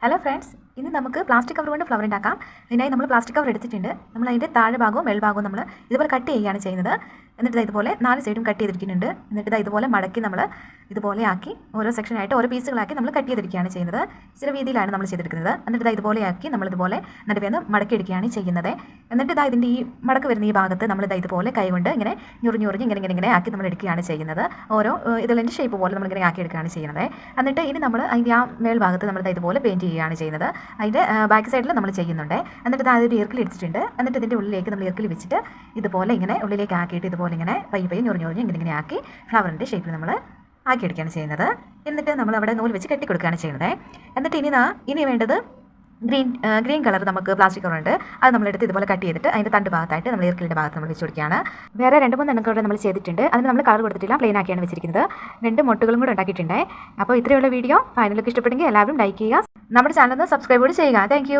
Hello friends, ഇന്ന് നമുക്ക് plastic cover കൊണ്ട് ഫ്ലവർ ഉണ്ടാക്കാം. അതിനായി നമ്മൾ പ്ലാസ്റ്റിക് കവർ എടുത്തിട്ടുണ്ട്. നമ്മൾ അതിൻ്റെ താഴെ ഭാഗവും മേൽഭാഗവും നമ്മൾ ഇതുപോലെ കട്ട് ചെയ്യുകയാണ് ചെയ്യുന്നത്. എന്നിട്ട് ഇതുപോലെ 4 സൈഡും കട്ട് ചെയ്തിരിക്കുന്നുണ്ട്. എന്നിട്ട് ഇതുപോലെ മടക്കി നമ്മൾ ഇതുപോലെ ആക്കി ഓരോ സെക്ഷനായിട്ട് ഓരോ പീസുകളാക്കി നമ്മൾ കട്ട് ചെയ്തിരിക്കുകയാണ് ചെയ്യുന്നത്. ചില രീതിയിലാണ് നമ്മൾ ചെയ്തെടുക്കുന്നത്. എന്നിട്ട് ഇതുപോലെ ആക്കി നമ്മളിതുപോലെ നടുവേന്ന് മടക്കി എടുക്കുകയാണ് ചെയ്യുന്നത്. എന്നിട്ട് ഇതിൻ്റെ ഈ മടക്ക് വരുന്ന ഈ ഭാഗത്ത് നമ്മൾ ഇതുപോലെ കൈകൊണ്ട് ഇങ്ങനെ ഞുറിഞ്ഞുറിഞ്ഞ് ഇങ്ങനെ ആക്കി നമ്മൾ എടുക്കുകയാണ് ചെയ്യുന്നത്. ഓരോ ഇതിൻ്റെ ഷേപ്പ് പോലെ നമ്മളിങ്ങനെ ആക്കി എടുക്കുകയാണ് ചെയ്യുന്നത്. എന്നിട്ട് ഇനി നമ്മൾ അതിൻ്റെ ആ മേൽഭാഗത്ത് നമ്മൾ ഇതുപോലെ പെയിൻറ്റ് ചെയ്യുകയാണ് ചെയ്യുന്നത്. അതിൻ്റെ ബാക്ക് സൈഡിൽ നമ്മൾ ചെയ്യുന്നുണ്ട്. എന്നിട്ട് അതൊരു ഇർക്കിൽ എടുത്തിട്ടുണ്ട്. എന്നിട്ട് ഇതിൻ്റെ ഉള്ളിലേക്ക് നമ്മൾ ഇർക്കിൽ വെച്ചിട്ട് ഇതുപോലെ ഇങ്ങനെ ഉള്ളിലേക്ക് ആക്കിയിട്ട് ഇതുപോലെ ഇങ്ങനെ പയ്യെ ഞുറിഞ്ഞുറിഞ്ഞ് ഇങ്ങനെ ആക്കി ഫ്ലവറിൻ്റെ ഷേപ്പിൽ നമ്മൾ ആക്കിയെടുക്കുകയാണ് ചെയ്യുന്നത്. എന്നിട്ട് നമ്മൾ അവിടെ നൂല് വെച്ച് കെട്ടിക്കൊടുക്കുകയാണ് ചെയ്യുന്നത്. എന്നിട്ട് ഇനി വേണ്ടത് ഗ്രീൻ കളർ നമുക്ക് പ്ലാസ്റ്റിക് കവർ ഉണ്ട്. അത് നമ്മളെടുത്ത് ഇതുപോലെ കട്ട് ചെയ്തിട്ട് അതിൻ്റെ തണ്ട് ഭാഗത്തായിട്ട് നമ്മൾ ഇർക്കിലിൻ്റെ ഭാഗത്ത് നമ്മൾ വെച്ച് കൊടുക്കുകയാണ്. വേറെ 2-3 എണ്ണം കൂടെ നമ്മൾ ചെയ്തിട്ടുണ്ട്. അതിന് നമ്മൾ കളർ കൊടുത്തിട്ടില്ല, പ്ലെയിൻ ആക്കിയാണ് വെച്ചിരിക്കുന്നത്. 2 മൊട്ടുകളും കൂടെ ഉണ്ടാക്കിയിട്ടുണ്ട്. അപ്പോൾ ഇത്രയുള്ള വീഡിയോ ഫൈനലൊക്കെ ഇഷ്ടപ്പെട്ടെങ്കിൽ എല്ലാവരും ലൈക്ക് ചെയ്യുക. നമ്മുടെ ചാനൽ ഒന്ന് സബ്സ്ക്രൈബ് കൂടി ചെയ്യുക. താങ്ക്